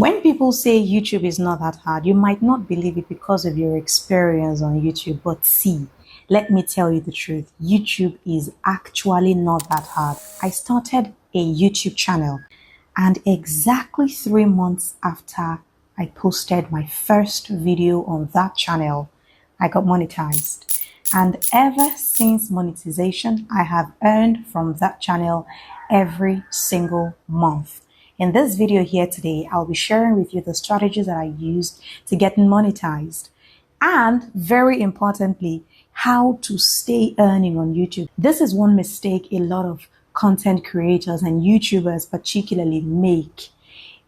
When people say YouTube is not that hard, you might not believe it because of your experience on YouTube. But see, let me tell you the truth. YouTube is actually not that hard. I started a YouTube channel, and exactly 3 months after I posted my first video on that channel, I got monetized. And ever since monetization, I have earned from that channel every single month. In this video here today, I'll be sharing with you the strategies that I used to get monetized, and very importantly, how to stay earning on YouTube. This is one mistake a lot of content creators and YouTubers particularly make.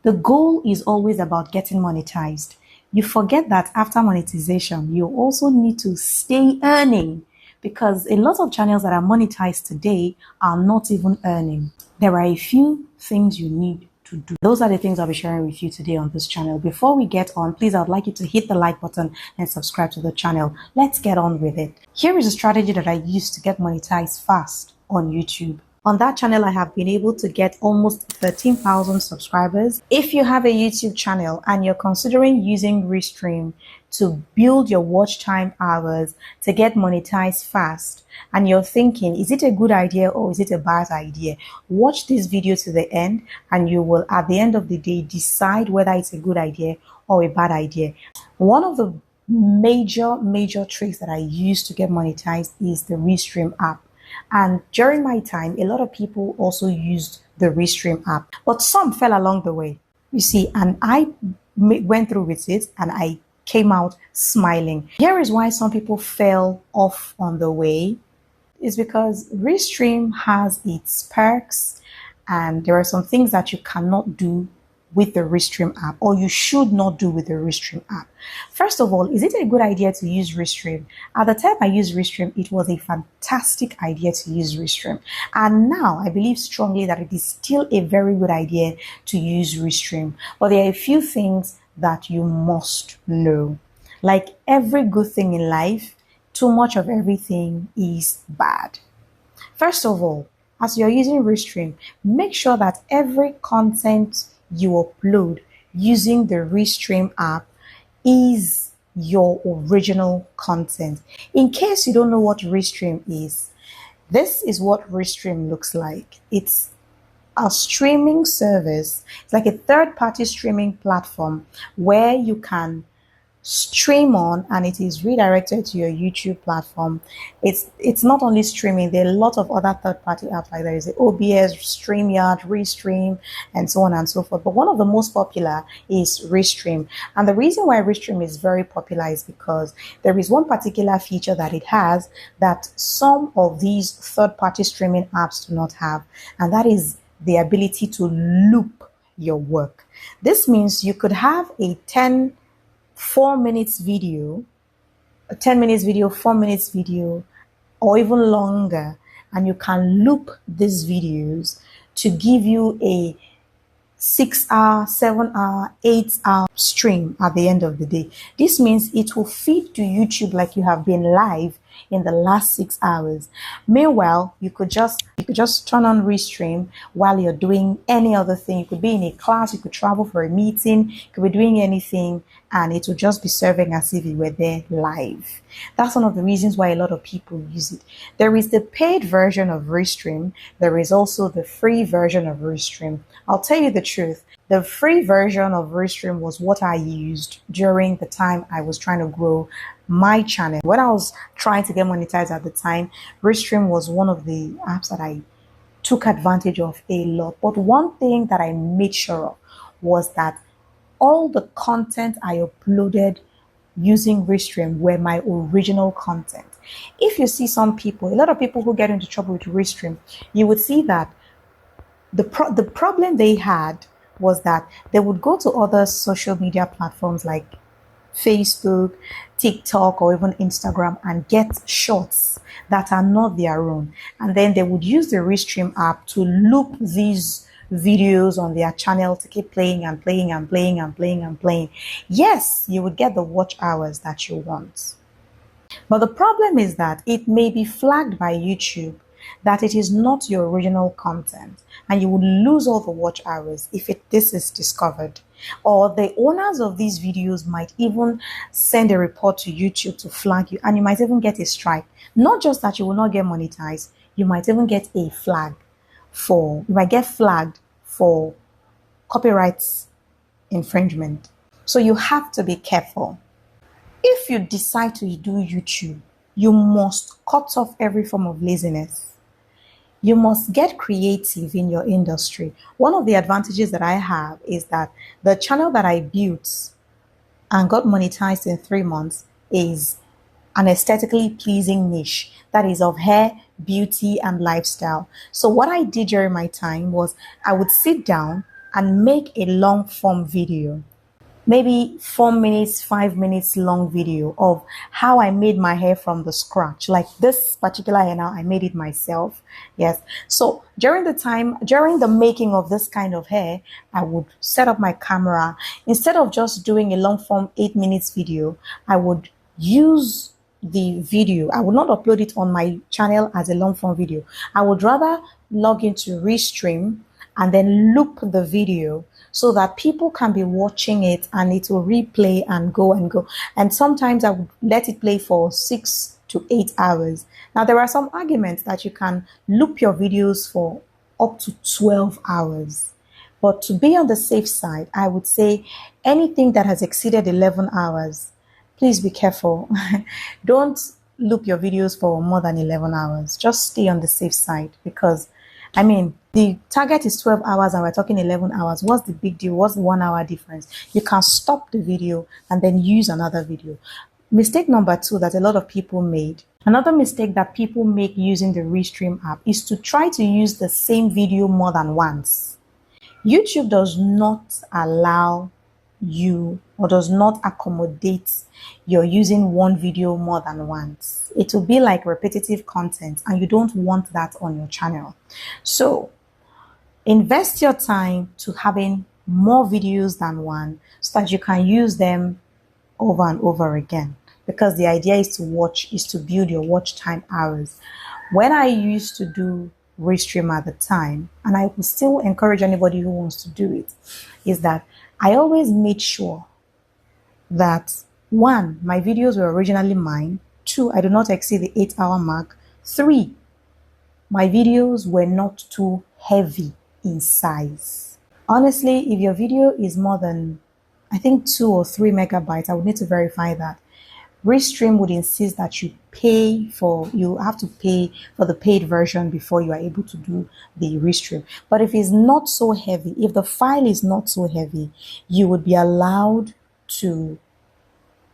The goal is always about getting monetized. You forget that after monetization, you also need to stay earning, because a lot of channels that are monetized today are not even earning. There are a few things you need to do. Those are the things I'll be sharing with you today on this channel. Before we get on, please, I would like you to hit the like button and subscribe to the channel. Let's get on with it. Here is a strategy that I used to get monetized fast on YouTube. On that channel, I have been able to get almost 13,000 subscribers. If you have a YouTube channel and you're considering using Restream to build your watch time hours to get monetized fast, and you're thinking, is it a good idea or is it a bad idea? Watch this video to the end and you will, at the end of the day, decide whether it's a good idea or a bad idea. One of the major tricks that I use to get monetized is the Restream app. And during my time, a lot of people also used the Restream app, but some fell along the way, you see, and I went through with it and I came out smiling. Here is why some people fell off on the way. Is because Restream has its perks, and there are some things that you cannot do with the Restream app, or you should not do with the Restream app. First of all, is it a good idea to use Restream? At the time I used Restream, it was a fantastic idea to use Restream. And now I believe strongly that it is still a very good idea to use Restream. But there are a few things that you must know. Like every good thing in life, too much of everything is bad. First of all, as you're using Restream, make sure that every content you upload using the Restream app is your original content. In case you don't know what Restream is, this is what Restream looks like. It's a streaming service. It's like a third-party streaming platform where you can stream on, and it is redirected to your YouTube platform. It's not only streaming, there are a lot of other third-party apps, like there is the OBS, StreamYard, Restream, and so on and so forth. But one of the most popular is Restream. And the reason why Restream is very popular is because there is one particular feature that it has that some of these third-party streaming apps do not have, and that is the ability to loop your work. This means you could have a 4 minutes video, a 10 minutes video, 4 minutes video, or even longer, and you can loop these videos to give you a 6-hour, 7-hour, 8-hour stream at the end of the day. This means it will feed to YouTube like you have been live in the last 6 hours. Meanwhile, you could just turn on Restream while you're doing any other thing. You could be in a class, you could travel for a meeting, you could be doing anything, and it will just be serving as if you were there live. That's one of the reasons why a lot of people use it. There is the paid version of Restream. There is also the free version of Restream. I'll tell you the truth. The free version of Restream was what I used during the time I was trying to grow my channel. When I was trying to get monetized at the time, Restream was one of the apps that I took advantage of a lot. But one thing that I made sure of was that all the content I uploaded using Restream were my original content. If you see some people, a lot of people who get into trouble with Restream, you would see that the problem they had was that they would go to other social media platforms like Facebook, TikTok, or even Instagram and get shorts that are not their own. And then they would use the Restream app to loop these videos on their channel to keep playing and playing and playing and playing and playing. Yes, you would get the watch hours that you want. But the problem is that it may be flagged by YouTube that it is not your original content, and you would lose all the watch hours if this is discovered. Or the owners of these videos might even send a report to YouTube to flag you, and you might even get a strike. Not just that you will not get monetized, you might even get a flag you might get flagged for copyright infringement. So you have to be careful. If you decide to do YouTube, you must cut off every form of laziness. You must get creative in your industry. One of the advantages that I have is that the channel that I built and got monetized in 3 months is an aesthetically pleasing niche that is of hair, beauty, and lifestyle. So what I did during my time was I would sit down and make a long form video, maybe 4 minutes, 5 minutes long video of how I made my hair from the scratch. Like this particular hair now, I made it myself. Yes. So during the making of this kind of hair, I would set up my camera. Instead of just doing a long form 8 minutes video, I would use the video. I would not upload it on my channel as a long form video. I would rather log into Restream and then loop the video so that people can be watching it and it will replay and go and go. And sometimes I would let it play for 6 to 8 hours. Now, there are some arguments that you can loop your videos for up to 12 hours. But to be on the safe side, I would say anything that has exceeded 11 hours, please be careful. Don't loop your videos for more than 11 hours. Just stay on the safe side because, I mean, the target is 12 hours and we're talking 11 hours. What's the big deal? What's the 1 hour difference? You can stop the video and then use another video. Mistake number 2 that a lot of people made. Another mistake that people make using the Restream app is to try to use the same video more than once. YouTube does not allow you or does not accommodate your using one video more than once. It will be like repetitive content and you don't want that on your channel. So invest your time to having more videos than one so that you can use them over and over again, because the idea is to build your watch time hours. When I used to do Restream at the time, and I will still encourage anybody who wants to do it, is that I always made sure that 1, my videos were originally mine. 2, I do not exceed the 8-hour mark. 3, my videos were not too heavy in size. Honestly, if your video is more than, I think 2 or 3 megabytes, I would need to verify that. Restream would insist that you have to pay for the paid version before you are able to do the Restream. But if it's not so heavy, if the file is not so heavy, you would be allowed to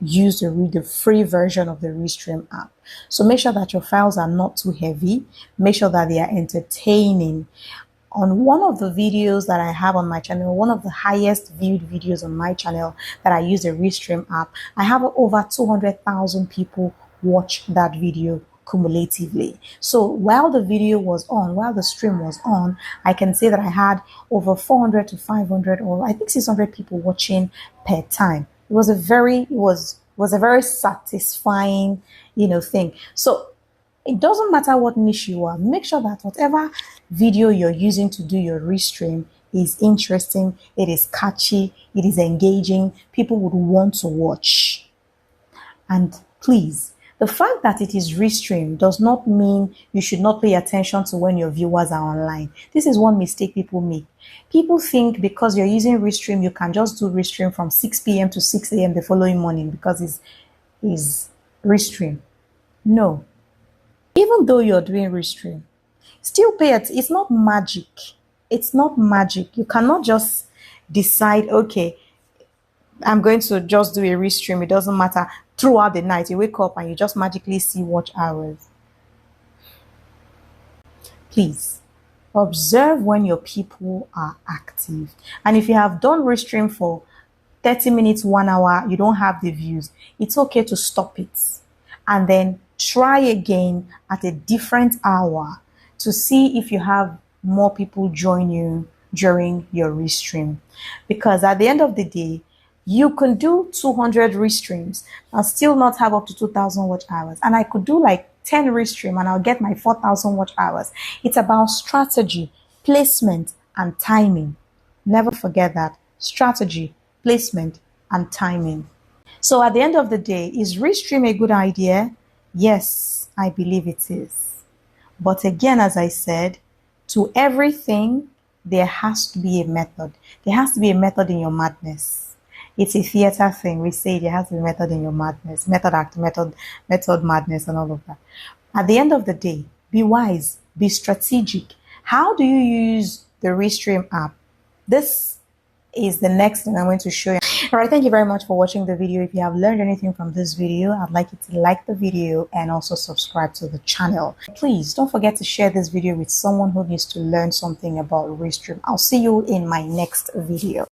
use the free version of the Restream app. So make sure that your files are not too heavy. Make sure that they are entertaining. On one of the videos that I have on my channel, one of the highest viewed videos on my channel that I use the Restream app, I have over 200,000 people watch that video cumulatively. So while the stream was on, I can say that I had over 400 to 500 or I think 600 people watching per time. It was a very satisfying, thing. So it doesn't matter what niche you are. Make sure that whatever video you're using to do your Restream is interesting, it is catchy, it is engaging, people would want to watch. And please, the fact that it is Restream does not mean you should not pay attention to when your viewers are online. This is one mistake people make. People think because you're using Restream, you can just do Restream from 6 p.m. to 6 a.m. the following morning because it's Restream. No. Even though you're doing Restream, still pay it. It's not magic. It's not magic. You cannot just decide, okay, I'm going to just do a Restream. It doesn't matter. Throughout the night, you wake up and you just magically see watch hours. Please, observe when your people are active. And if you have done Restream for 30 minutes, 1 hour, you don't have the views, it's okay to stop it. And then try again at a different hour to see if you have more people join you during your Restream. Because at the end of the day, you can do 200 Restreams and still not have up to 2,000 watch hours. And I could do like 10 Restream and I'll get my 4,000 watch hours. It's about strategy, placement, and timing. Never forget that. Strategy, placement, and timing. So at the end of the day, is Restream a good idea? Yes, I believe it is. But again, as I said, to everything, there has to be a method. There has to be a method in your madness. It's a theater thing. We say there has to be method in your madness, method act, method madness, and all of that. At the end of the day, be wise, be strategic. How do you use the Restream app? This is the next thing I'm going to show you. All right, thank you very much for watching the video. If you have learned anything from this video, I'd like you to like the video and also subscribe to the channel. Please don't forget to share this video with someone who needs to learn something about Restream. I'll see you in my next video.